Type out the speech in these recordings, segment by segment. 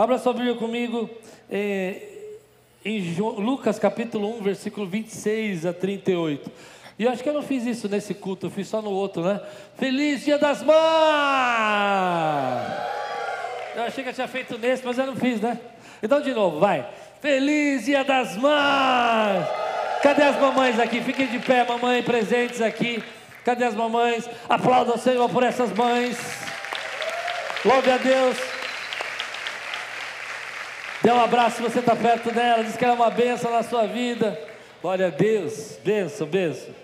Abra sua Bíblia comigo em Lucas capítulo 1, versículo 26 a 38. E eu acho que eu não fiz isso nesse culto, eu fiz só no outro, né? Feliz Dia das Mães! Eu achei que eu tinha feito nesse, mas eu não fiz, né? Então de novo, vai. Feliz Dia das Mães! Cadê as mamães aqui? Fiquem de pé, mamãe, presentes aqui. Cadê as mamães? Aplauda o Senhor por essas mães. Louve a Deus. Dê um abraço se você está perto dela. Diz que ela é uma bênção na sua vida. Glória a Deus. Bênção, bênção.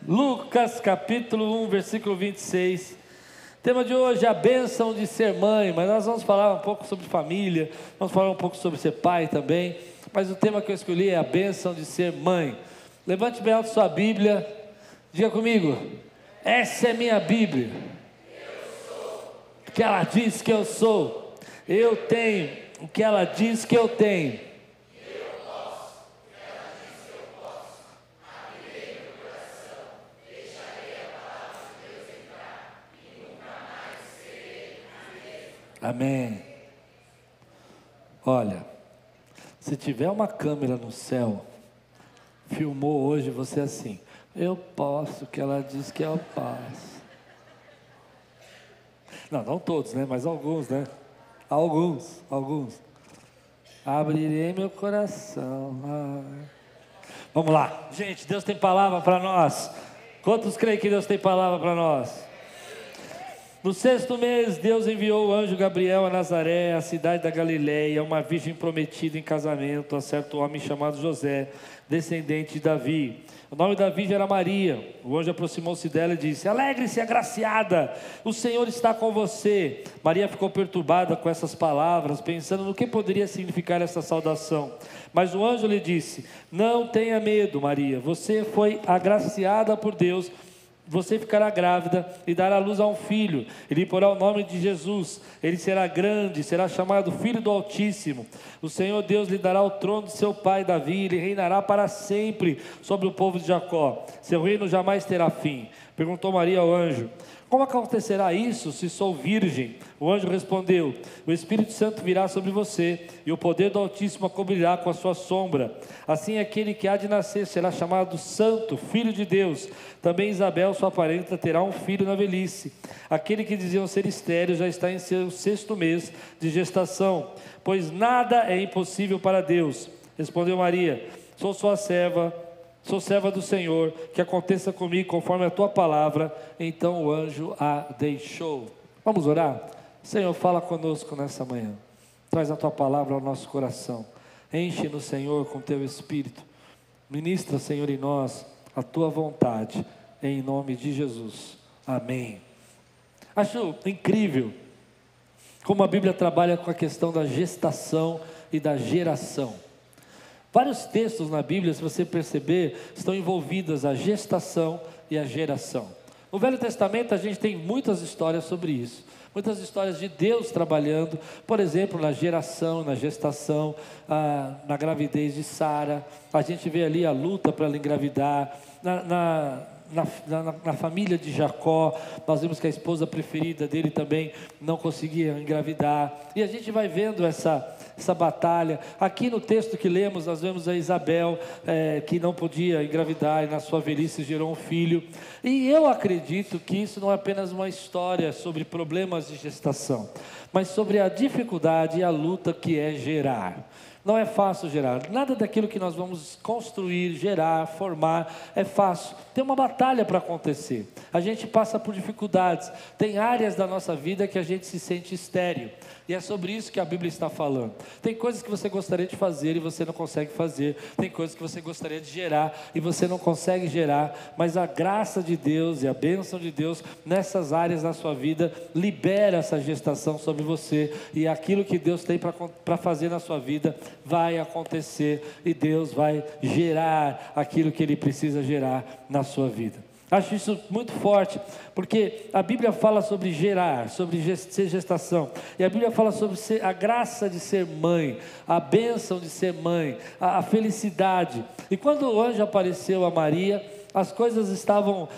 Lucas capítulo 1, versículo 26. O tema de hoje é a bênção de ser mãe. Mas nós vamos falar um pouco sobre família. Vamos falar um pouco sobre ser pai também. Mas o tema que eu escolhi é a bênção de ser mãe. Levante bem alto sua Bíblia. Diga comigo. Essa é minha Bíblia. O que ela diz que eu sou. Eu tenho o que ela diz que eu tenho. Eu posso o que ela diz que eu posso. Abrirei meu coração, deixarei a palavra de Deus entrar e nunca mais serei a mesma. Amém. Olha, se tiver uma câmera no céu, filmou hoje você assim, eu posso o que ela diz que eu posso. Não todos, né? Mas alguns, né? Alguns. Abrirei meu coração. Vamos lá. Gente, Deus tem palavra para nós. Quantos creem que Deus tem palavra para nós? No 6º mês, Deus enviou o anjo Gabriel a Nazaré, a cidade da Galileia, uma virgem prometida em casamento a certo homem chamado José, descendente de Davi. O nome da virgem era Maria. O anjo aproximou-se dela e disse: alegre-se, agraciada, o Senhor está com você. Maria ficou perturbada com essas palavras, pensando no que poderia significar essa saudação. Mas o anjo lhe disse: não tenha medo, Maria, você foi agraciada por Deus. Você ficará grávida e dará luz a um filho. Ele porá o nome de Jesus. Ele será grande, será chamado Filho do Altíssimo. O Senhor Deus lhe dará o trono de seu pai Davi. Ele reinará para sempre sobre o povo de Jacó. Seu reino jamais terá fim. Perguntou Maria ao anjo: como acontecerá isso se sou virgem? O anjo respondeu: o Espírito Santo virá sobre você, e o poder do Altíssimo a cobrirá com a sua sombra. Assim aquele que há de nascer será chamado Santo, Filho de Deus. Também Isabel, sua parenta, terá um filho na velhice. Aquele que diziam ser estéril já está em seu 6º mês de gestação, pois nada é impossível para Deus. Respondeu Maria: sou sua serva. Sou serva do Senhor, que aconteça comigo conforme a tua palavra. Então o anjo a deixou. Vamos orar? Senhor, fala conosco nessa manhã. Traz a tua palavra ao nosso coração. Enche-nos, Senhor, com teu Espírito. Ministra, Senhor, em nós a tua vontade, em nome de Jesus. Amém. Acho incrível como a Bíblia trabalha com a questão da gestação e da geração. Vários textos na Bíblia, se você perceber, estão envolvidas a gestação e a geração. No Velho Testamento a gente tem muitas histórias sobre isso. Muitas histórias de Deus trabalhando, por exemplo, na geração, na gestação, na gravidez de Sara. A gente vê ali a luta para ela engravidar, na família de Jacó. Nós vimos que a esposa preferida dele também não conseguia engravidar. E a gente vai vendo essa batalha. Aqui no texto que lemos, nós vemos a Isabel, que não podia engravidar e na sua velhice gerou um filho. E eu acredito que isso não é apenas uma história sobre problemas de gestação, mas sobre a dificuldade e a luta que é gerar. Não é fácil gerar, nada daquilo que nós vamos construir, gerar, formar, é fácil. Tem uma batalha para acontecer, a gente passa por dificuldades, tem áreas da nossa vida que a gente se sente estéril, e é sobre isso que a Bíblia está falando. Tem coisas que você gostaria de fazer e você não consegue fazer, tem coisas que você gostaria de gerar e você não consegue gerar, mas a graça de Deus e a bênção de Deus nessas áreas da sua vida libera essa gestação sobre você, e aquilo que Deus tem para fazer na sua vida vai acontecer, e Deus vai gerar aquilo que Ele precisa gerar na sua vida. Acho isso muito forte, porque a Bíblia fala sobre gerar, sobre ser gestação, e a Bíblia fala sobre a graça de ser mãe, a bênção de ser mãe, a felicidade. E quando o anjo apareceu a Maria, as coisas estavam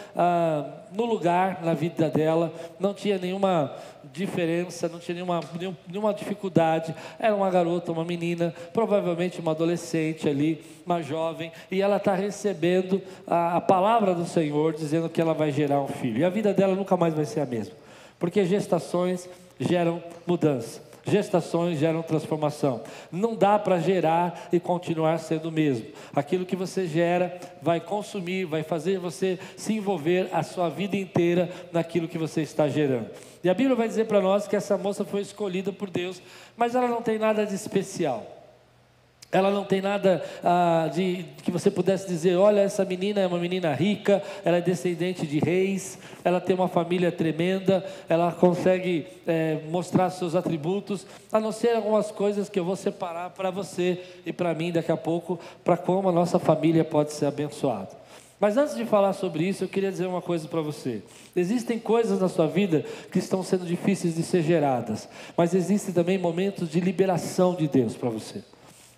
no lugar na vida dela, não tinha nenhuma diferença, não tinha nenhuma dificuldade. Era uma garota, uma menina, provavelmente uma adolescente ali, uma jovem, e ela está recebendo a palavra do Senhor, dizendo que ela vai gerar um filho, e a vida dela nunca mais vai ser a mesma, porque gestações geram mudança, gestações geram transformação. Não dá para gerar e continuar sendo o mesmo. Aquilo que você gera vai consumir, vai fazer você se envolver a sua vida inteira naquilo que você está gerando. E a Bíblia vai dizer para nós que essa moça foi escolhida por Deus, mas ela não tem nada de especial. Ela não tem nada de que você pudesse dizer, olha, essa menina é uma menina rica, ela é descendente de reis, ela tem uma família tremenda, ela consegue mostrar seus atributos, a não ser algumas coisas que eu vou separar para você e para mim daqui a pouco, para como a nossa família pode ser abençoada. Mas antes de falar sobre isso, eu queria dizer uma coisa para você. Existem coisas na sua vida que estão sendo difíceis de ser geradas, mas existem também momentos de liberação de Deus para você.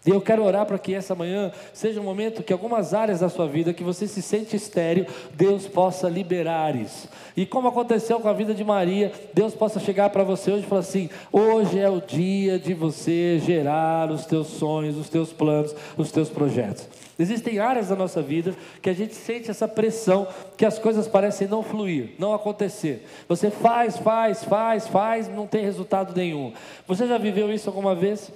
E eu quero orar para que essa manhã seja um momento que algumas áreas da sua vida que você se sente estéril, Deus possa liberar isso. E como aconteceu com a vida de Maria, Deus possa chegar para você hoje e falar assim, hoje é o dia de você gerar os teus sonhos, os teus planos, os teus projetos. Existem áreas da nossa vida que a gente sente essa pressão, que as coisas parecem não fluir, não acontecer. Você faz, não tem resultado nenhum. Você já viveu isso alguma vez?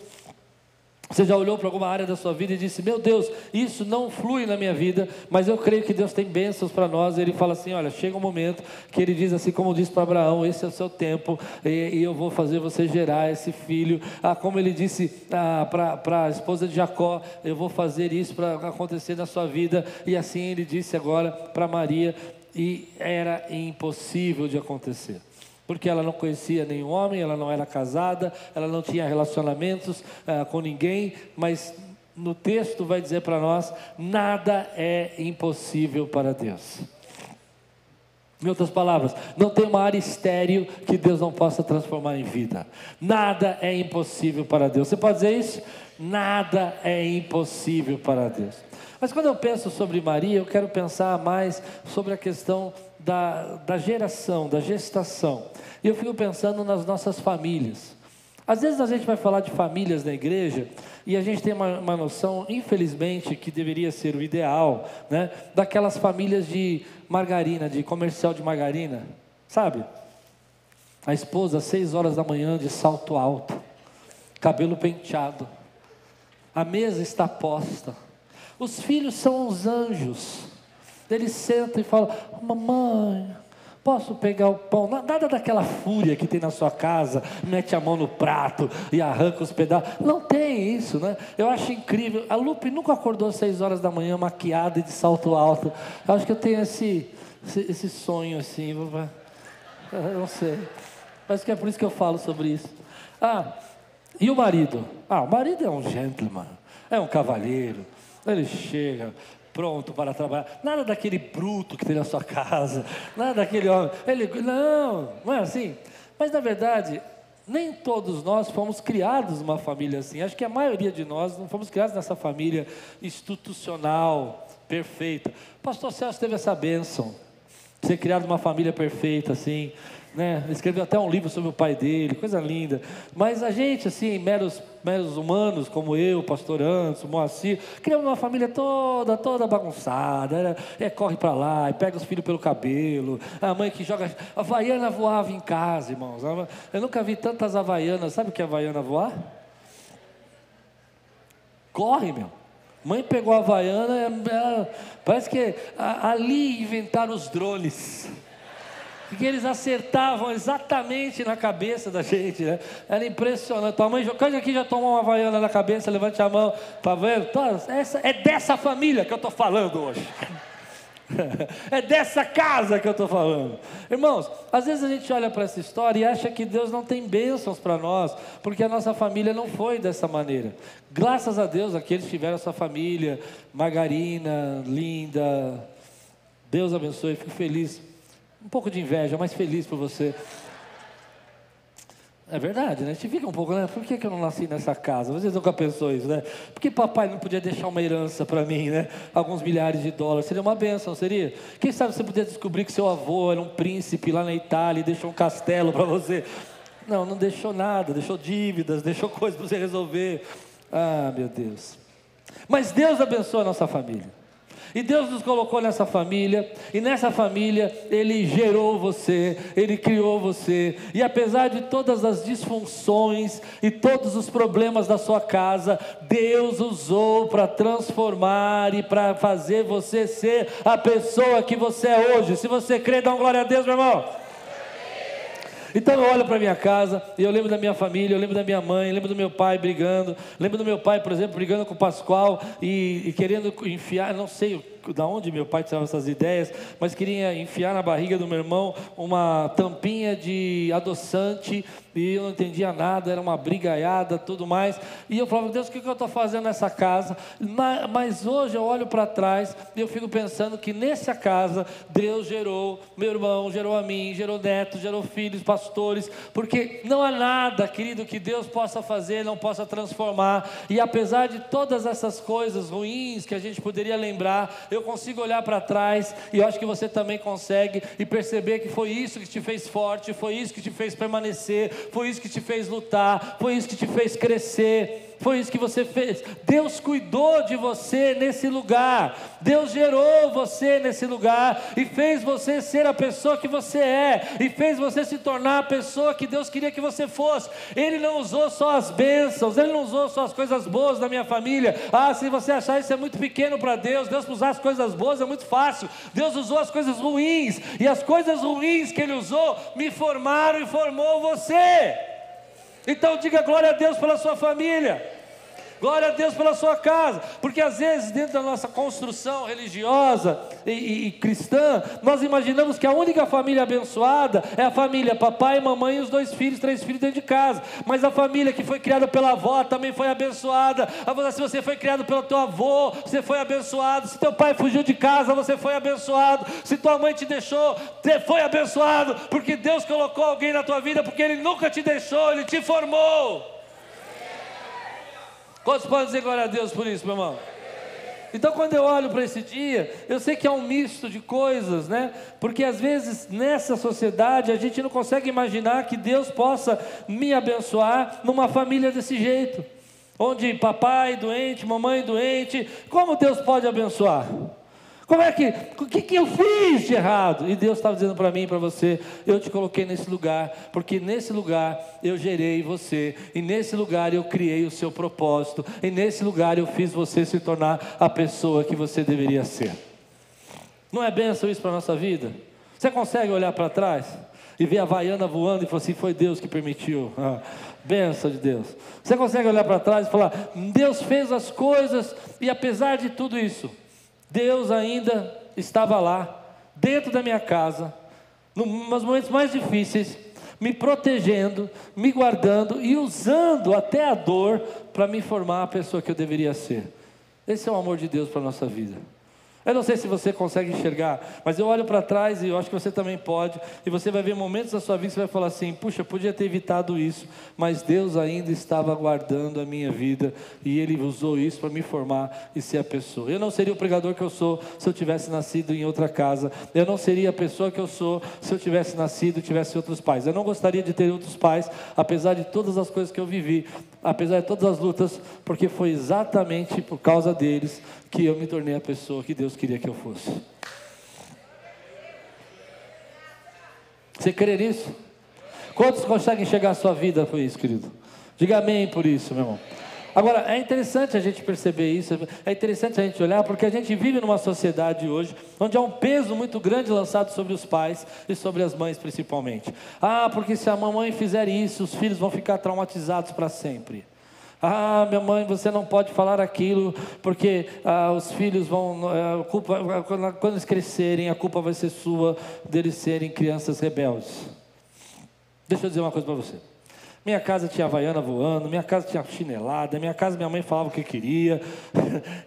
Você já olhou para alguma área da sua vida e disse, meu Deus, isso não flui na minha vida, mas eu creio que Deus tem bênçãos para nós. Ele fala assim, olha, chega um momento que ele diz assim, como disse para Abraão, esse é o seu tempo, e eu vou fazer você gerar esse filho. Como ele disse para a esposa de Jacó, eu vou fazer isso para acontecer na sua vida, e assim ele disse agora para Maria, e era impossível de acontecer. Porque ela não conhecia nenhum homem, ela não era casada, ela não tinha relacionamentos com ninguém, mas no texto vai dizer para nós, nada é impossível para Deus. Em outras palavras, não tem uma área estéril que Deus não possa transformar em vida. Nada é impossível para Deus. Você pode dizer isso? Nada é impossível para Deus. Mas quando eu penso sobre Maria, eu quero pensar mais sobre a questão da geração, da gestação. E eu fico pensando nas nossas famílias. Às vezes a gente vai falar de famílias na igreja e a gente tem uma noção, infelizmente, que deveria ser o ideal, né? Daquelas famílias de margarina, de comercial de margarina, sabe? A esposa às 6 horas da manhã de salto alto, cabelo penteado, a mesa está posta, os filhos são os anjos. Eles sentam e falam, mamãe, posso pegar o pão? Nada daquela fúria que tem na sua casa, mete a mão no prato e arranca os pedaços. Não tem isso, né? Eu acho incrível. A Lupe nunca acordou às 6 horas da manhã maquiada e de salto alto. Eu acho que eu tenho esse sonho assim. Eu não sei. Mas que é por isso que eu falo sobre isso. E o marido? O marido é um gentleman, é um cavalheiro. Ele chega pronto para trabalhar, nada daquele bruto que tem na sua casa, nada daquele homem, não é assim, mas na verdade, nem todos nós fomos criados numa família assim, acho que a maioria de nós não fomos criados nessa família institucional, perfeita. O pastor Celso teve essa bênção, de ser criado numa família perfeita assim, né? Escreveu até um livro sobre o pai dele, coisa linda. Mas a gente, assim, meros humanos, como eu, o pastor Anderson, o Moacir, criamos uma família toda bagunçada, corre para lá, e pega os filhos pelo cabelo, a mãe que joga, a havaiana voava em casa, irmãos. Eu nunca vi tantas havaianas. Sabe o que é havaiana voar? Corre, meu. Mãe pegou a havaiana, parece que ali inventaram os drones, que eles acertavam exatamente na cabeça da gente, né? Era impressionante. Tua mãe, quem aqui já tomou uma havaiana na cabeça? Levante a mão, tá vendo? É dessa família que eu estou falando hoje. É dessa casa que eu estou falando. Irmãos, às vezes a gente olha para essa história e acha que Deus não tem bênçãos para nós, porque a nossa família não foi dessa maneira. Graças a Deus, aqueles tiveram a sua família, Margarina, linda. Deus abençoe, fico feliz. Um pouco de inveja, mas feliz por você. É verdade, né? A gente fica um pouco, né? Por que eu não nasci nessa casa? Às vezes nunca pensou isso, né? Por que papai não podia deixar uma herança para mim, né? Alguns milhares de dólares, seria uma bênção, seria? Quem sabe você podia descobrir que seu avô era um príncipe lá na Itália e deixou um castelo para você. Não, não deixou nada, deixou dívidas, deixou coisas para você resolver. Ah, meu Deus. Mas Deus abençoa a nossa família. E Deus nos colocou nessa família, e nessa família Ele gerou você, Ele criou você, e apesar de todas as disfunções e todos os problemas da sua casa, Deus usou para transformar e para fazer você ser a pessoa que você é hoje. Se você crê, dá uma glória a Deus, meu irmão. Então eu olho para minha casa, e eu lembro da minha família, eu lembro da minha mãe, lembro do meu pai brigando, lembro do meu pai, por exemplo, brigando com o Pascoal e querendo enfiar, não sei da onde meu pai tirava essas ideias, mas queria enfiar na barriga do meu irmão uma tampinha de adoçante, e eu não entendia nada, era uma brigaiada, tudo mais, e eu falava, Deus, o que eu estou fazendo nessa casa? Mas hoje eu olho para trás, e eu fico pensando que nessa casa, Deus gerou meu irmão, gerou a mim, gerou netos, gerou filhos, pastores, porque não há nada, querido, que Deus possa fazer, não possa transformar, e apesar de todas essas coisas ruins que a gente poderia lembrar, eu consigo olhar para trás, e eu acho que você também consegue, e perceber que foi isso que te fez forte, foi isso que te fez permanecer, foi isso que te fez lutar, foi isso que te fez crescer, foi isso que você fez. Deus cuidou de você nesse lugar, Deus gerou você nesse lugar, e fez você ser a pessoa que você é, e fez você se tornar a pessoa que Deus queria que você fosse. Ele não usou só as bênçãos, Ele não usou só as coisas boas da minha família. Se você achar isso é muito pequeno para Deus, Deus usar as coisas boas é muito fácil. Deus usou as coisas ruins, e as coisas ruins que Ele usou, me formaram e formou você. Então diga glória a Deus pela sua família, glória a Deus pela sua casa, porque às vezes dentro da nossa construção religiosa e cristã, nós imaginamos que a única família abençoada é a família papai, mamãe e os 2 filhos, 3 filhos dentro de casa, mas a família que foi criada pela avó também foi abençoada. Se você foi criado pelo teu avô, você foi abençoado. Se teu pai fugiu de casa, você foi abençoado. Se tua mãe te deixou, você foi abençoado, porque Deus colocou alguém na tua vida, porque Ele nunca te deixou, Ele te formou. Quantos podem dizer glória a Deus por isso, meu irmão? Então quando eu olho para esse dia, eu sei que é um misto de coisas, né? Porque às vezes nessa sociedade a gente não consegue imaginar que Deus possa me abençoar numa família desse jeito, onde papai doente, mamãe doente. Como Deus pode abençoar? O que eu fiz de errado? E Deus estava dizendo para mim e para você, eu te coloquei nesse lugar, porque nesse lugar eu gerei você, e nesse lugar eu criei o seu propósito, e nesse lugar eu fiz você se tornar a pessoa que você deveria ser. Não é bênção isso para a nossa vida? Você consegue olhar para trás e ver a Havaiana voando e falar assim, foi Deus que permitiu? Bênção de Deus. Você consegue olhar para trás e falar, Deus fez as coisas, e apesar de tudo isso, Deus ainda estava lá, dentro da minha casa, nos momentos mais difíceis, me protegendo, me guardando e usando até a dor para me formar a pessoa que eu deveria ser. Esse é o amor de Deus para a nossa vida. Eu não sei se você consegue enxergar, mas eu olho para trás e eu acho que você também pode, e você vai ver momentos da sua vida que você vai falar assim, puxa, podia ter evitado isso, mas Deus ainda estava guardando a minha vida, e Ele usou isso para me formar e ser a pessoa. Eu não seria o pregador que eu sou se eu tivesse nascido em outra casa, eu não seria a pessoa que eu sou se eu tivesse nascido e tivesse outros pais, eu não gostaria de ter outros pais, apesar de todas as coisas que eu vivi, apesar de todas as lutas, porque foi exatamente por causa deles que eu me tornei a pessoa que Deus queria que eu fosse. Você crê nisso? Quantos conseguem chegar à sua vida por isso, querido? Diga amém por isso, meu irmão. Agora, é interessante a gente perceber isso, é interessante a gente olhar, porque a gente vive numa sociedade hoje, onde há um peso muito grande lançado sobre os pais e sobre as mães principalmente. Porque se a mamãe fizer isso, os filhos vão ficar traumatizados para sempre. Minha mãe, você não pode falar aquilo, porque os filhos vão, quando eles crescerem, a culpa vai ser sua, deles serem crianças rebeldes. Deixa eu dizer uma coisa para você. Minha casa tinha Havaiana voando, minha casa tinha chinelada, minha casa minha mãe falava o que queria,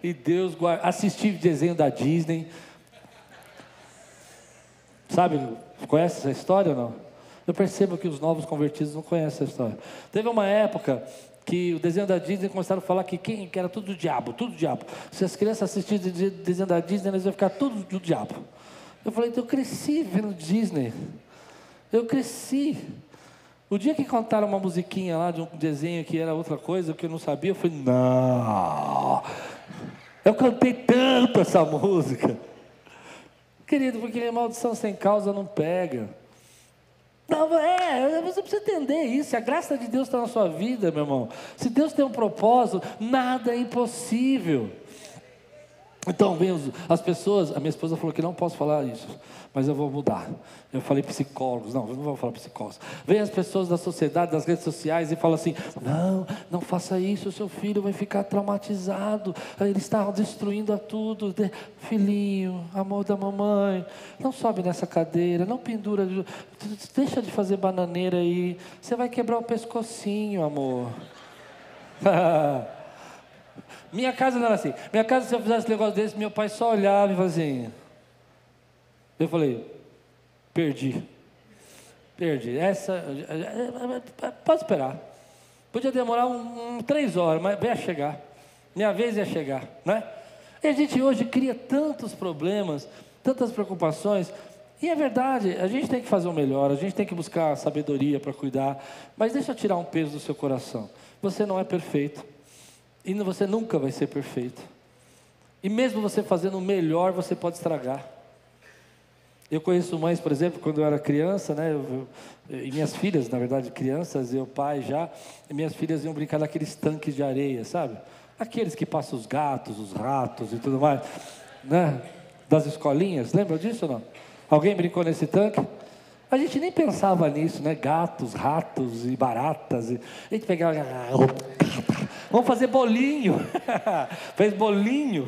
e Deus assisti desenho da Disney. Sabe, conhece essa história ou não? Eu percebo que os novos convertidos não conhecem essa história. Teve uma época que o desenho da Disney começaram a falar que era tudo do diabo, tudo do diabo. Se as crianças assistirem o desenho da Disney, elas iam ficar tudo do diabo. Eu falei, então eu cresci vendo Disney. Eu cresci. O dia que cantaram uma musiquinha lá de um desenho que era outra coisa, que eu não sabia, eu falei, não. Eu cantei tanto essa música. Querido, porque a maldição sem causa não pega. Não, você precisa entender isso. Se a graça de Deus está na sua vida, meu irmão, se Deus tem um propósito, nada é impossível. Então vem as pessoas, a minha esposa falou que não posso falar isso, mas eu vou mudar. Eu falei psicólogos, não, eu não vou falar psicólogos. Vem as pessoas da sociedade, das redes sociais e falam assim, não faça isso, o seu filho vai ficar traumatizado, ele está destruindo a tudo. Filhinho, amor da mamãe, não sobe nessa cadeira, não pendura, deixa de fazer bananeira aí, você vai quebrar o pescocinho, amor. Minha casa não era assim. Minha casa, se eu fizesse um negócio desse, meu pai só olhava e fazia assim. Eu falei, perdi. Essa, pode esperar. Podia demorar 3 horas, mas ia chegar. Minha vez ia chegar, né? E a gente hoje cria tantos problemas, tantas preocupações. E é verdade, a gente tem que fazer o melhor, a gente tem que buscar sabedoria para cuidar. Mas deixa eu tirar um peso do seu coração. Você não é perfeito. E você nunca vai ser perfeito. E mesmo você fazendo o melhor, você pode estragar. Eu conheço mães, por exemplo, quando eu era criança, né? E minhas filhas, na verdade, crianças, e o pai já, e minhas filhas iam brincar naqueles tanques de areia, sabe? Aqueles que passam os gatos, os ratos e tudo mais, né? Das escolinhas, lembra disso ou não? Alguém brincou nesse tanque? A gente nem pensava nisso, né? Gatos, ratos e baratas. A gente pegava, vamos fazer bolinho. Fez bolinho.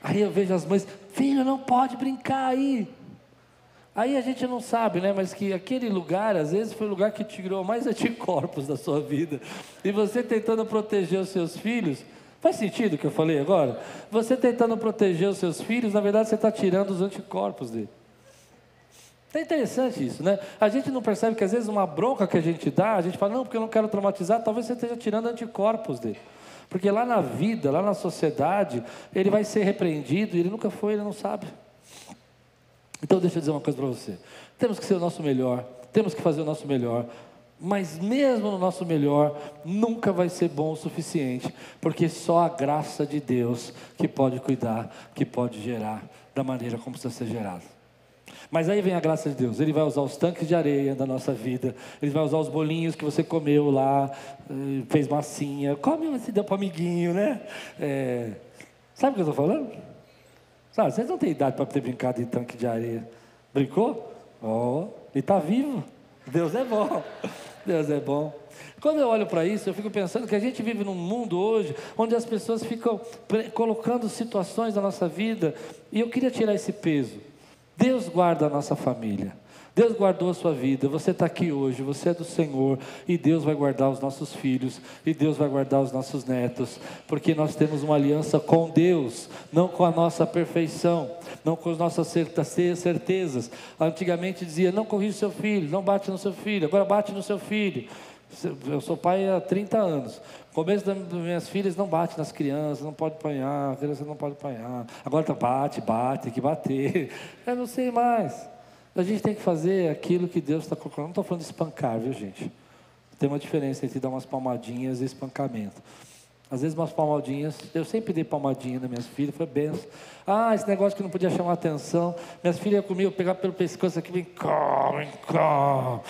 Aí eu vejo as mães, filho, não pode brincar aí. Aí a gente não sabe, né? Mas que aquele lugar, às vezes, foi o lugar que tirou mais anticorpos da sua vida. E você tentando proteger os seus filhos, faz sentido o que eu falei agora? Você tentando proteger os seus filhos, na verdade você está tirando os anticorpos dele. É interessante isso, né? A gente não percebe que às vezes uma bronca que a gente dá, a gente fala, não, porque eu não quero traumatizar, talvez você esteja tirando anticorpos dele. Porque lá na vida, lá na sociedade, ele vai ser repreendido, e ele nunca foi, ele não sabe. Então deixa eu dizer uma coisa para você. Temos que ser o nosso melhor, temos que fazer o nosso melhor, mas mesmo no nosso melhor, nunca vai ser bom o suficiente, porque só a graça de Deus que pode cuidar, que pode gerar da maneira como precisa ser gerado. Mas aí vem a graça de Deus, Ele vai usar os tanques de areia da nossa vida, Ele vai usar os bolinhos que você comeu lá, fez massinha, come, mas se deu para o amiguinho, né? Sabe o que eu estou falando? Sabe, vocês não têm idade para ter brincado de tanque de areia. Brincou? Ele está vivo. Deus é bom. Deus é bom. Quando eu olho para isso, eu fico pensando que a gente vive num mundo hoje, onde as pessoas ficam colocando situações na nossa vida, e eu queria tirar esse peso. Deus guarda a nossa família, Deus guardou a sua vida, você está aqui hoje, você é do Senhor, e Deus vai guardar os nossos filhos, e Deus vai guardar os nossos netos, porque nós temos uma aliança com Deus, não com a nossa perfeição, não com as nossas certezas. Antigamente dizia, não corrija o seu filho, não bate no seu filho, agora bate no seu filho. Eu sou pai há 30 anos. No começo das minhas filhas, não bate nas crianças, não pode apanhar, a criança não pode apanhar. Agora tá, bate, tem que bater. Eu não sei mais. A gente tem que fazer aquilo que Deus está colocando. Não estou falando de espancar, viu, gente? Tem uma diferença entre dar umas palmadinhas e espancamento. Às vezes umas palmadinhas, eu sempre dei palmadinha nas minhas filhas, foi benção. Esse negócio que não podia chamar atenção. Minhas filhas comigo, eu pegava pelo pescoço aqui, vem cá.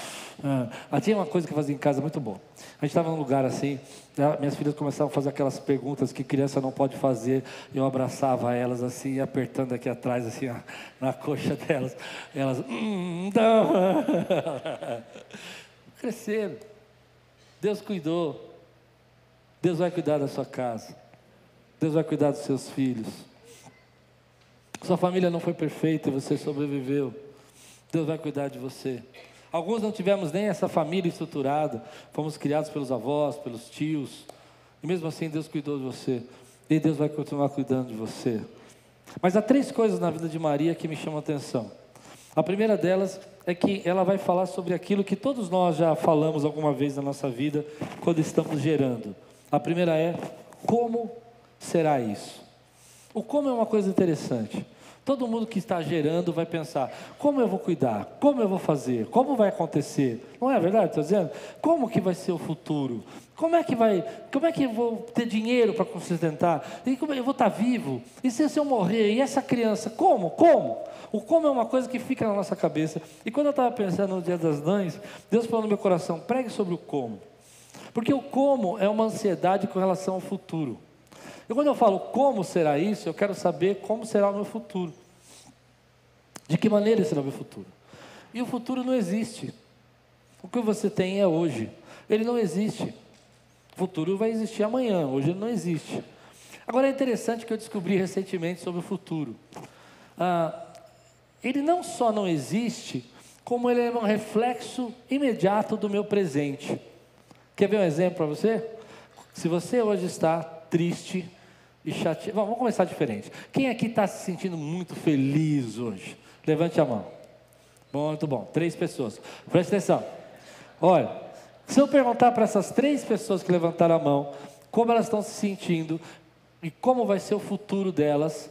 Tinha uma coisa que eu fazia em casa muito boa. A gente estava num lugar assim, minhas filhas começavam a fazer aquelas perguntas que criança não pode fazer. Eu abraçava elas assim, apertando aqui atrás, assim, na coxa delas. Elas, não. Cresceram. Deus cuidou. Deus vai cuidar da sua casa. Deus vai cuidar dos seus filhos. Sua família não foi perfeita e você sobreviveu. Deus vai cuidar de você. Alguns não tivemos nem essa família estruturada. Fomos criados pelos avós, pelos tios. E mesmo assim Deus cuidou de você. E Deus vai continuar cuidando de você. Mas há 3 coisas na vida de Maria que me chamam a atenção. A primeira delas é que ela vai falar sobre aquilo que todos nós já falamos alguma vez na nossa vida, quando estamos gerando. A primeira é, como será isso? O como é uma coisa interessante. Todo mundo que está gerando vai pensar, como eu vou cuidar? Como eu vou fazer? Como vai acontecer? Não é verdade? Estou dizendo? Como que vai ser o futuro? Como é que eu vou ter dinheiro para sustentar? E como eu vou estar vivo? E se eu morrer? E essa criança? Como? Como? O como é uma coisa que fica na nossa cabeça. E quando eu estava pensando no Dia das Mães, Deus falou no meu coração, pregue sobre o como. Porque o como é uma ansiedade com relação ao futuro. E quando eu falo como será isso, eu quero saber como será o meu futuro. De que maneira será o meu futuro? E o futuro não existe. O que você tem é hoje. Ele não existe. O futuro vai existir amanhã, hoje ele não existe. Agora é interessante que eu descobri recentemente sobre o futuro. Ele não só não existe, como ele é um reflexo imediato do meu presente. Quer ver um exemplo para você? Se você hoje está triste e chateado. Vamos começar diferente. Quem aqui está se sentindo muito feliz hoje? Levante a mão. Muito bom. 3 pessoas. Presta atenção. Olha, se eu perguntar para essas 3 pessoas que levantaram a mão, como elas estão se sentindo e como vai ser o futuro delas,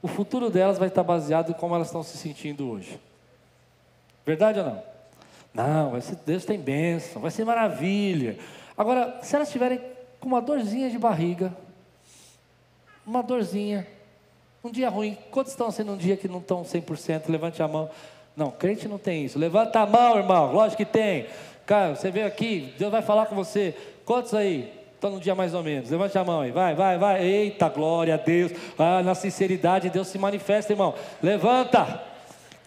o futuro delas vai estar baseado em como elas estão se sentindo hoje. Verdade ou não? Não, vai ser, Deus tem bênção, vai ser maravilha. Agora, se elas estiverem com uma dorzinha de barriga, uma dorzinha, um dia ruim, quantos estão sendo um dia que não estão 100%? Levante a mão. Não, crente não tem isso. Levanta a mão, irmão, lógico que tem. Cara, você veio aqui, Deus vai falar com você. Quantos aí estão num dia mais ou menos? Levante a mão aí, vai. Eita, glória a Deus. Na sinceridade Deus se manifesta, irmão. Levanta.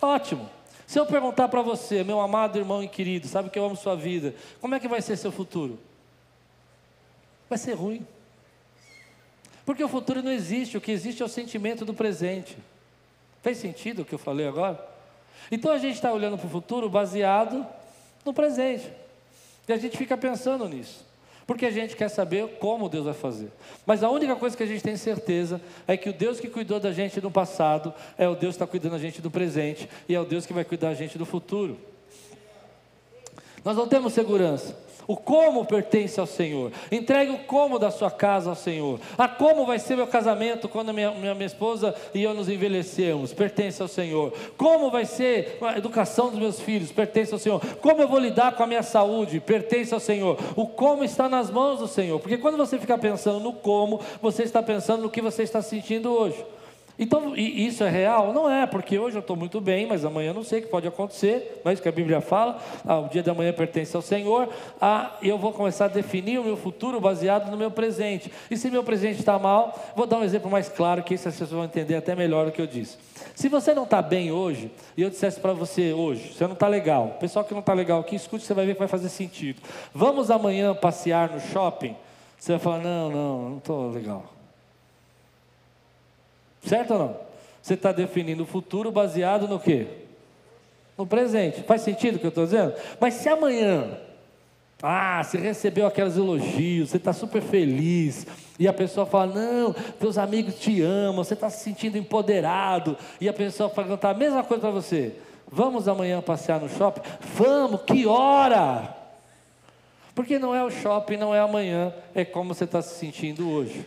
Ótimo. Se eu perguntar para você, meu amado irmão e querido, sabe que eu amo sua vida, como é que vai ser seu futuro? Vai ser ruim. Porque o futuro não existe, o que existe é o sentimento do presente. Fez sentido o que eu falei agora? Então a gente está olhando para o futuro baseado no presente. E a gente fica pensando nisso. Porque a gente quer saber como Deus vai fazer. Mas a única coisa que a gente tem certeza é que o Deus que cuidou da gente no passado é o Deus que está cuidando da gente do presente e é o Deus que vai cuidar da gente do futuro. Nós não temos segurança. O como pertence ao Senhor. Entregue o como da sua casa ao Senhor. Como vai ser meu casamento quando minha esposa e eu nos envelhecermos? Pertence ao Senhor. Como vai ser a educação dos meus filhos? Pertence ao Senhor. Como eu vou lidar com a minha saúde? Pertence ao Senhor. O como está nas mãos do Senhor. Porque quando você fica pensando no como, você está pensando no que você está sentindo hoje. Então, e isso é real? Não é, porque hoje eu estou muito bem, mas amanhã eu não sei o que pode acontecer, não é isso que a Bíblia fala, o dia da manhã pertence ao Senhor, eu vou começar a definir o meu futuro baseado no meu presente, e se meu presente está mal, vou dar um exemplo mais claro, que isso as pessoas vão entender até melhor o que eu disse. Se você não está bem hoje, e eu dissesse para você hoje, você não está legal, o pessoal que não está legal aqui, escute, você vai ver que vai fazer sentido. Vamos amanhã passear no shopping? Você vai falar, não estou legal. Certo ou não? Você está definindo o futuro baseado no quê? No presente. Faz sentido o que eu estou dizendo? Mas se amanhã, você recebeu aqueles elogios, você está super feliz, e a pessoa fala, não, teus amigos te amam, você está se sentindo empoderado, e a pessoa perguntar a mesma coisa para você, vamos amanhã passear no shopping? Vamos, que hora? Porque não é o shopping, não é amanhã, é como você está se sentindo hoje.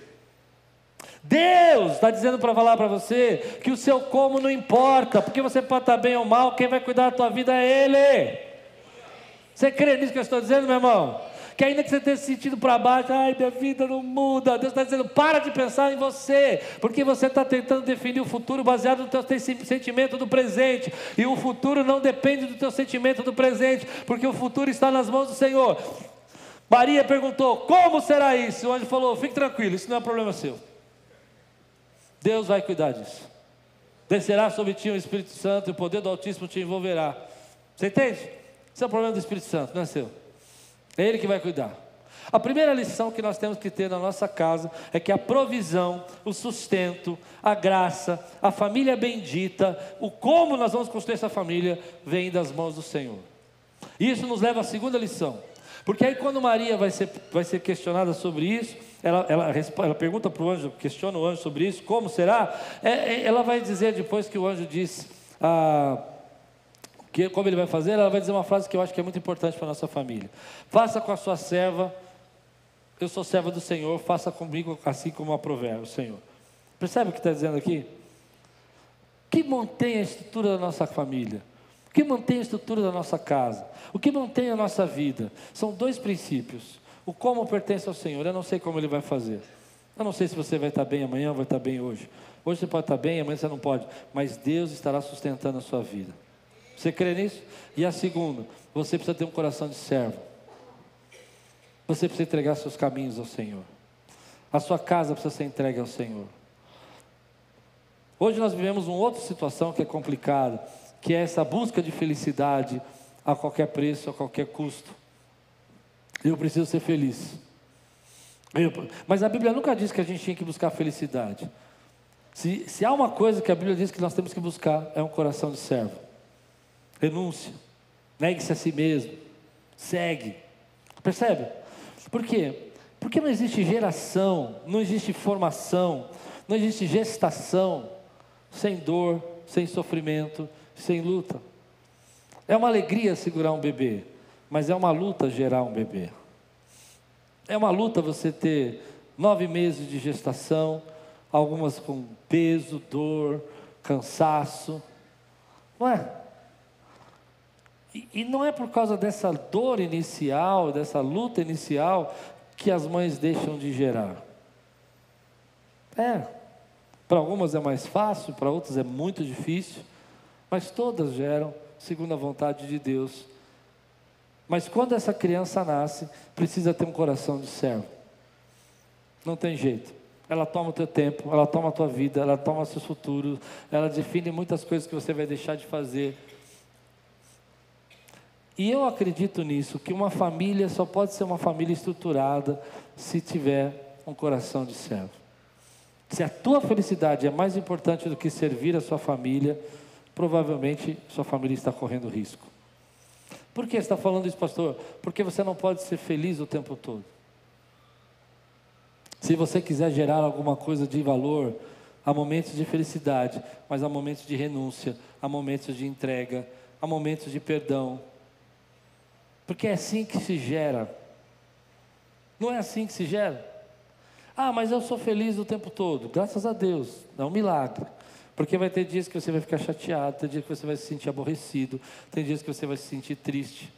Deus está dizendo para falar para você que o seu como não importa, porque você pode estar bem ou mal, quem vai cuidar da tua vida é Ele. Você crê nisso que eu estou dizendo, meu irmão? Que ainda que você tenha se sentido para baixo, minha vida não muda, Deus está dizendo, para de pensar em você, porque você está tentando definir o futuro baseado no teu sentimento do presente, e o futuro não depende do teu sentimento do presente, porque o futuro está nas mãos do Senhor. Maria perguntou, como será isso? O anjo falou, fique tranquilo, isso não é problema seu. Deus vai cuidar disso. Descerá sobre ti o Espírito Santo e o poder do Altíssimo te envolverá. Você entende? Esse é o problema do Espírito Santo, não é seu. É Ele que vai cuidar. A primeira lição que nós temos que ter na nossa casa é que a provisão, o sustento, a graça, a família bendita, o como nós vamos construir essa família, vem das mãos do Senhor. E isso nos leva à segunda lição. Porque aí quando Maria vai ser questionada sobre isso, ela pergunta para o anjo, questiona o anjo sobre isso, como será? Ela vai dizer depois que o anjo diz, como ele vai fazer? Ela vai dizer uma frase que eu acho que é muito importante para a nossa família. Faça com a sua serva, eu sou serva do Senhor, faça comigo assim como aprover o Senhor. Percebe o que está dizendo aqui? O que mantém a estrutura da nossa família? O que mantém a estrutura da nossa casa? O que mantém a nossa vida? São dois princípios. O como pertence ao Senhor, eu não sei como Ele vai fazer. Eu não sei se você vai estar bem amanhã ou vai estar bem hoje. Hoje você pode estar bem, amanhã você não pode. Mas Deus estará sustentando a sua vida. Você crê nisso? E a segunda, você precisa ter um coração de servo. Você precisa entregar seus caminhos ao Senhor. A sua casa precisa ser entregue ao Senhor. Hoje nós vivemos uma outra situação que é complicada, que é essa busca de felicidade a qualquer preço, a qualquer custo. Eu preciso ser feliz. Mas a Bíblia nunca diz que a gente tinha que buscar felicidade. Se há uma coisa que a Bíblia diz que nós temos que buscar, é um coração de servo. Renúncia. Negue-se a si mesmo. Segue. Percebe? Por quê? Porque não existe geração, não existe formação, não existe gestação sem dor, sem sofrimento, sem luta. É uma alegria segurar um bebê, mas é uma luta gerar um bebê. É uma luta você ter 9 meses de gestação, algumas com peso, dor, cansaço. Não é? E não é por causa dessa dor inicial, dessa luta inicial, que as mães deixam de gerar. Para algumas é mais fácil, para outras é muito difícil, mas todas geram segundo a vontade de Deus. Mas quando essa criança nasce, precisa ter um coração de servo. Não tem jeito. Ela toma o teu tempo, ela toma a tua vida, ela toma seus futuros, ela define muitas coisas que você vai deixar de fazer. E eu acredito nisso, que uma família só pode ser uma família estruturada se tiver um coração de servo. Se a tua felicidade é mais importante do que servir a sua família, provavelmente sua família está correndo risco. Por que você está falando isso, pastor? Porque você não pode ser feliz o tempo todo. Se você quiser gerar alguma coisa de valor, há momentos de felicidade, mas há momentos de renúncia, há momentos de entrega, há momentos de perdão. Porque é assim que se gera. Não é assim que se gera? Ah, mas eu sou feliz o tempo todo. Graças a Deus, é um milagre. Porque vai ter dias que você vai ficar chateado, tem dias que você vai se sentir aborrecido, tem dias que você vai se sentir triste.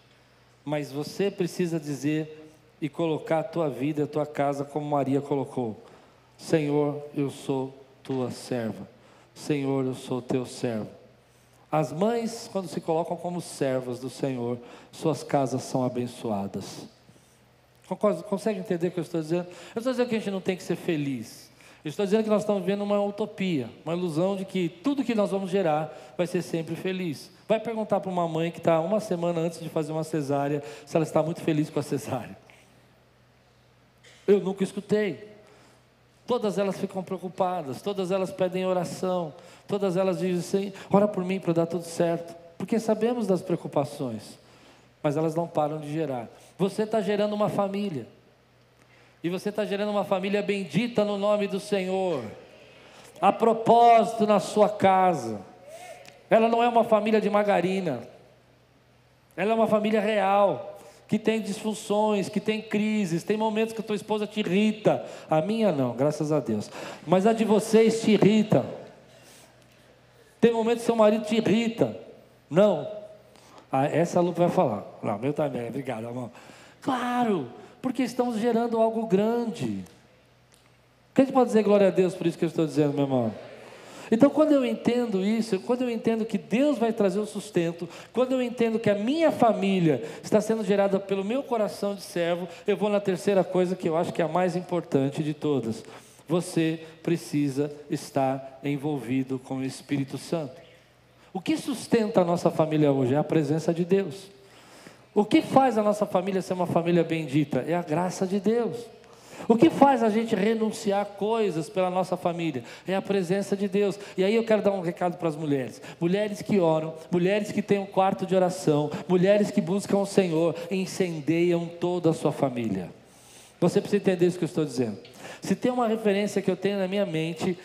Mas você precisa dizer e colocar a tua vida, a tua casa como Maria colocou. Senhor, eu sou tua serva. Senhor, eu sou teu servo. As mães, quando se colocam como servas do Senhor, suas casas são abençoadas. Consegue entender o que eu estou dizendo? Eu estou dizendo que a gente não tem que ser feliz. Eu estou dizendo que nós estamos vivendo uma utopia, uma ilusão de que tudo que nós vamos gerar vai ser sempre feliz. Vai perguntar para uma mãe que está uma semana antes de fazer uma cesárea, se ela está muito feliz com a cesárea. Eu nunca escutei. Todas elas ficam preocupadas, todas elas pedem oração, todas elas dizem assim, ora por mim para dar tudo certo, porque sabemos das preocupações, mas elas não param de gerar. Você está gerando uma família, e você está gerando uma família bendita no nome do Senhor, a propósito na sua casa. Ela não é uma família de margarina, ela é uma família real, que tem disfunções, que tem crises, tem momentos que a tua esposa te irrita, a minha não, graças a Deus, mas a de vocês te irrita, tem momentos que seu marido te irrita, não, essa a Lu vai falar, não, meu também, obrigado, irmão. Claro, porque estamos gerando algo grande. Quem pode dizer glória a Deus por isso que eu estou dizendo, meu irmão? Então, quando eu entendo isso, quando eu entendo que Deus vai trazer o sustento, quando eu entendo que a minha família está sendo gerada pelo meu coração de servo, eu vou na terceira coisa que eu acho que é a mais importante de todas. Você precisa estar envolvido com o Espírito Santo. O que sustenta a nossa família hoje é a presença de Deus. O que faz a nossa família ser uma família bendita? É a graça de Deus. O que faz a gente renunciar coisas pela nossa família? É a presença de Deus. E aí eu quero dar um recado para as mulheres. Mulheres que oram, mulheres que têm um quarto de oração, mulheres que buscam o Senhor, incendeiam toda a sua família. Você precisa entender isso que eu estou dizendo. Se tem uma referência que eu tenho na minha mente,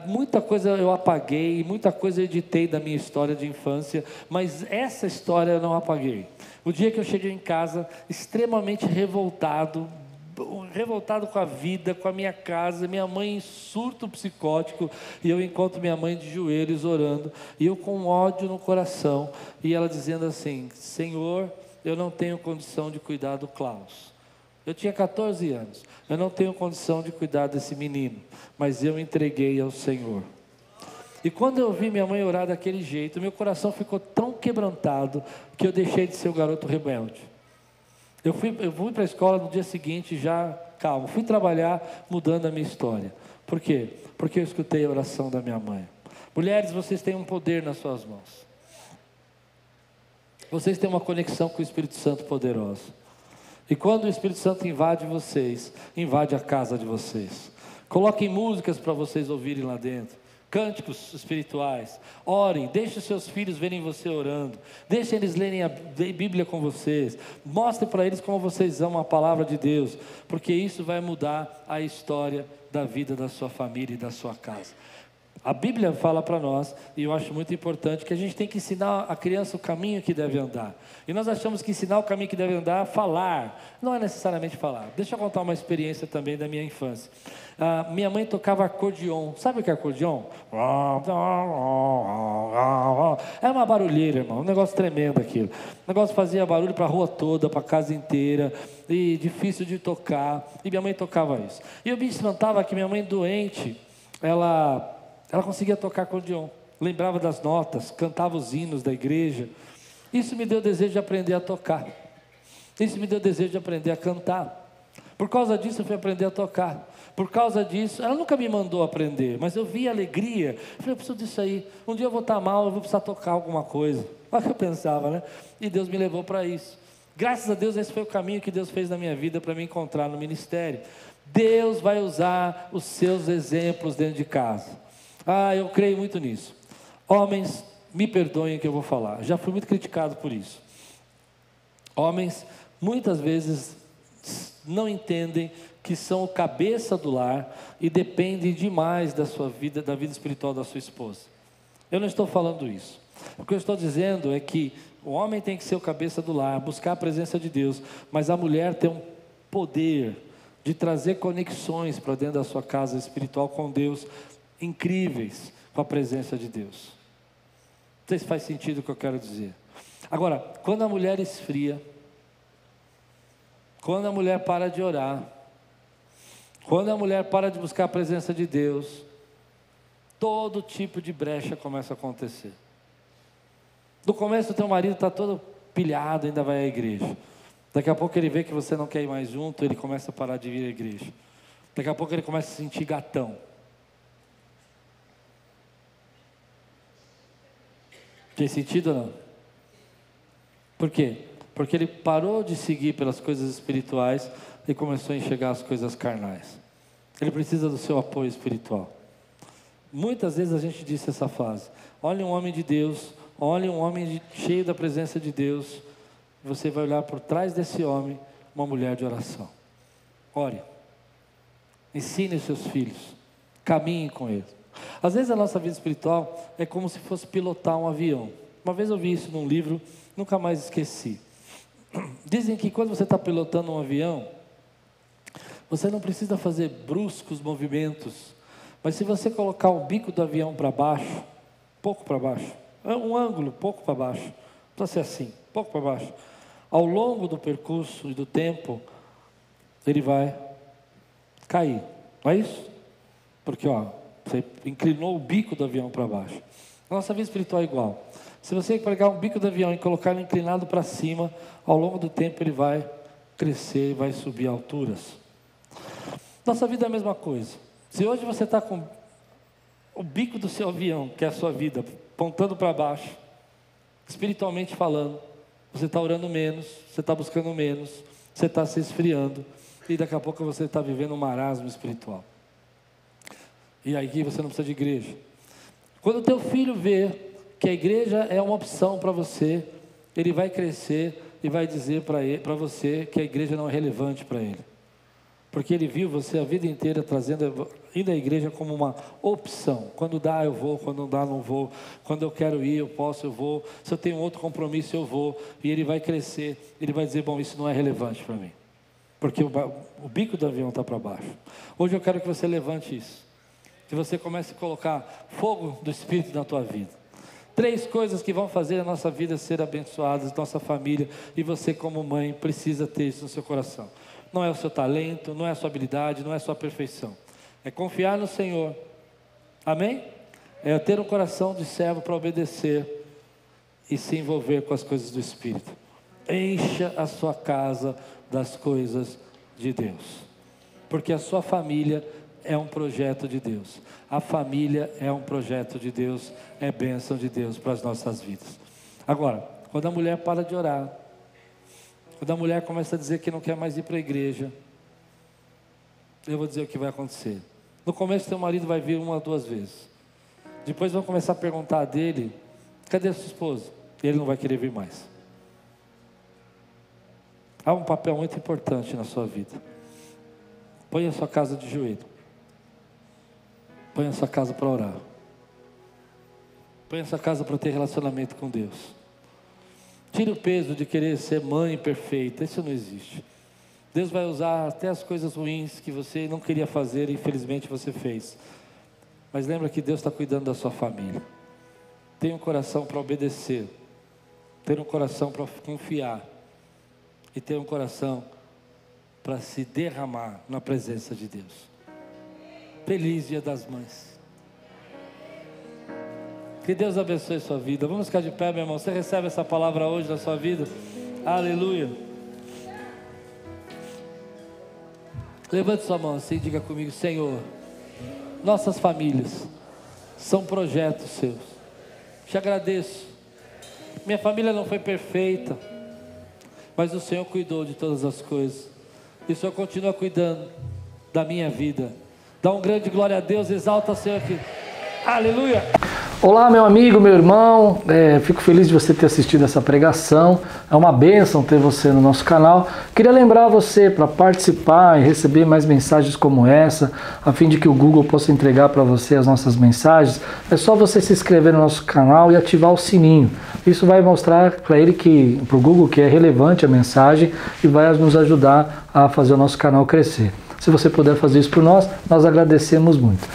muita coisa eu apaguei, muita coisa eu editei da minha história de infância, mas essa história eu não apaguei. O dia que eu cheguei em casa, extremamente revoltado com a vida, com a minha casa, minha mãe em surto psicótico, e eu encontro minha mãe de joelhos orando, e eu com ódio no coração, e ela dizendo assim: Senhor, eu não tenho condição de cuidar do Klaus. Eu tinha 14 anos, eu não tenho condição de cuidar desse menino, mas eu entreguei ao Senhor. E quando eu vi minha mãe orar daquele jeito, meu coração ficou tão quebrantado, que eu deixei de ser o garoto rebelde. Eu fui para a escola no dia seguinte já calmo, fui trabalhar mudando a minha história. Por quê? Porque eu escutei a oração da minha mãe. Mulheres, vocês têm um poder nas suas mãos. Vocês têm uma conexão com o Espírito Santo poderosa. E quando o Espírito Santo invade vocês, invade a casa de vocês. Coloquem músicas para vocês ouvirem lá dentro. Cânticos espirituais, orem, deixe os seus filhos verem você orando, deixe eles lerem a Bíblia com vocês, mostre para eles como vocês amam a palavra de Deus, porque isso vai mudar a história da vida da sua família e da sua casa. A Bíblia fala para nós, e eu acho muito importante, que a gente tem que ensinar a criança o caminho que deve andar. E nós achamos que ensinar o caminho que deve andar é falar. Não é necessariamente falar. Deixa eu contar uma experiência também da minha infância. Minha mãe tocava acordeon. Sabe o que é acordeon? É uma barulheira, irmão. Um negócio tremendo aquilo. O negócio fazia barulho para a rua toda, para a casa inteira. E difícil de tocar. E minha mãe tocava isso. E eu me espantava que minha mãe doente, ela conseguia tocar acordeon, lembrava das notas, cantava os hinos da igreja. Isso me deu desejo de aprender a tocar. Isso me deu desejo de aprender a cantar. Por causa disso eu fui aprender a tocar. Por causa disso, ela nunca me mandou aprender, mas eu vi alegria. Falei, eu preciso disso aí. Um dia eu vou estar mal, eu vou precisar tocar alguma coisa. Olha o que eu pensava, né? E Deus me levou para isso. Graças a Deus, esse foi o caminho que Deus fez na minha vida para me encontrar no ministério. Deus vai usar os seus exemplos dentro de casa. Eu creio muito nisso. Homens, me perdoem o que eu vou falar. Já fui muito criticado por isso. Homens, muitas vezes, não entendem que são o cabeça do lar e dependem demais da sua vida, da vida espiritual da sua esposa. Eu não estou falando isso. O que eu estou dizendo é que o homem tem que ser o cabeça do lar, buscar a presença de Deus, mas a mulher tem um poder de trazer conexões para dentro da sua casa espiritual com Deus, incríveis, com a presença de Deus. Não sei se faz sentido o que eu quero dizer. Agora, quando a mulher esfria, quando a mulher para de orar, quando a mulher para de buscar a presença de Deus, todo tipo de brecha começa a acontecer. No começo o teu marido está todo pilhado, ainda vai à igreja. Daqui a pouco ele vê que você não quer ir mais junto, ele começa a parar de vir à igreja. Daqui a pouco ele começa a se sentir gatão. Tem sentido ou não? Por quê? Porque ele parou de seguir pelas coisas espirituais e começou a enxergar as coisas carnais. Ele precisa do seu apoio espiritual. Muitas vezes a gente disse essa frase: olhe um homem de Deus, olhe um homem cheio da presença de Deus. Você vai olhar por trás desse homem uma mulher de oração. Ore. Ensine os seus filhos. Caminhe com eles. Às vezes a nossa vida espiritual é como se fosse pilotar um avião. Uma vez eu vi isso num livro, nunca mais esqueci. Dizem que quando você está pilotando um avião, você não precisa fazer bruscos movimentos, mas se você colocar o bico do avião para baixo, pouco para baixo, um ângulo pouco para baixo, não precisa ser assim, pouco para baixo, ao longo do percurso e do tempo, ele vai cair, não é isso? Porque você inclinou o bico do avião para baixo. A nossa vida espiritual é igual. Se você pegar um bico do avião e colocar ele inclinado para cima, ao longo do tempo ele vai crescer e vai subir alturas. Nossa vida é a mesma coisa. Se hoje você está com o bico do seu avião, que é a sua vida, apontando para baixo, espiritualmente falando, você está orando menos, você está buscando menos, você está se esfriando, e daqui a pouco você está vivendo um marasmo espiritual. E aí você não precisa de igreja. Quando o teu filho vê que a igreja é uma opção para você, ele vai crescer e vai dizer para você que a igreja não é relevante para ele. Porque Ele viu você a vida inteira indo à igreja como uma opção. Quando dá, eu vou. Quando não dá, não vou. Quando eu quero ir, eu posso, eu vou. Se eu tenho outro compromisso, eu vou. E Ele vai crescer. Ele vai dizer, bom, isso não é relevante para mim. Porque o bico do avião está para baixo. Hoje eu quero que você levante isso. Que você comece a colocar fogo do Espírito na tua vida. 3 coisas que vão fazer a nossa vida ser abençoada, nossa família. E você como mãe precisa ter isso no seu coração. Não é o seu talento, não é a sua habilidade, não é a sua perfeição. É confiar no Senhor. Amém? É ter um coração de servo para obedecer e se envolver com as coisas do Espírito. Encha a sua casa das coisas de Deus. Porque a sua família é um projeto de Deus. A família é um projeto de Deus, é bênção de Deus para as nossas vidas. Agora, quando a mulher para de orar, quando a mulher começa a dizer que não quer mais ir para a igreja, eu vou dizer o que vai acontecer. No começo, teu marido vai vir 1 ou 2 vezes. Depois vão começar a perguntar dele, cadê a sua esposa? E ele não vai querer vir mais. Há um papel muito importante na sua vida. Põe a sua casa de joelho. Põe a sua casa para orar. Põe a sua casa para ter relacionamento com Deus. Tire o peso de querer ser mãe perfeita. Isso não existe. Deus vai usar até as coisas ruins que você não queria fazer e infelizmente você fez. Mas lembra que Deus está cuidando da sua família. Tenha um coração para obedecer. Tenha um coração para confiar. E tenha um coração para se derramar na presença de Deus. Feliz Dia das Mães. Que Deus abençoe sua vida. Vamos ficar de pé, meu irmão. Você recebe essa palavra hoje na sua vida? Aleluia. Levante sua mão assim e diga comigo: Senhor, nossas famílias são projetos seus. Te agradeço. Minha família não foi perfeita, mas o Senhor cuidou de todas as coisas. E o Senhor continua cuidando da minha vida. Dá um grande glória a Deus. Exalta o Senhor aqui. Aleluia. Olá, meu amigo, meu irmão, fico feliz de você ter assistido essa pregação. É uma bênção ter você no nosso canal. Queria lembrar você para participar e receber mais mensagens como essa, a fim de que o Google possa entregar para você as nossas mensagens. É só você se inscrever no nosso canal e ativar o sininho. Isso vai mostrar para o Google que é relevante a mensagem e vai nos ajudar a fazer o nosso canal crescer. Se você puder fazer isso por nós, nós agradecemos muito.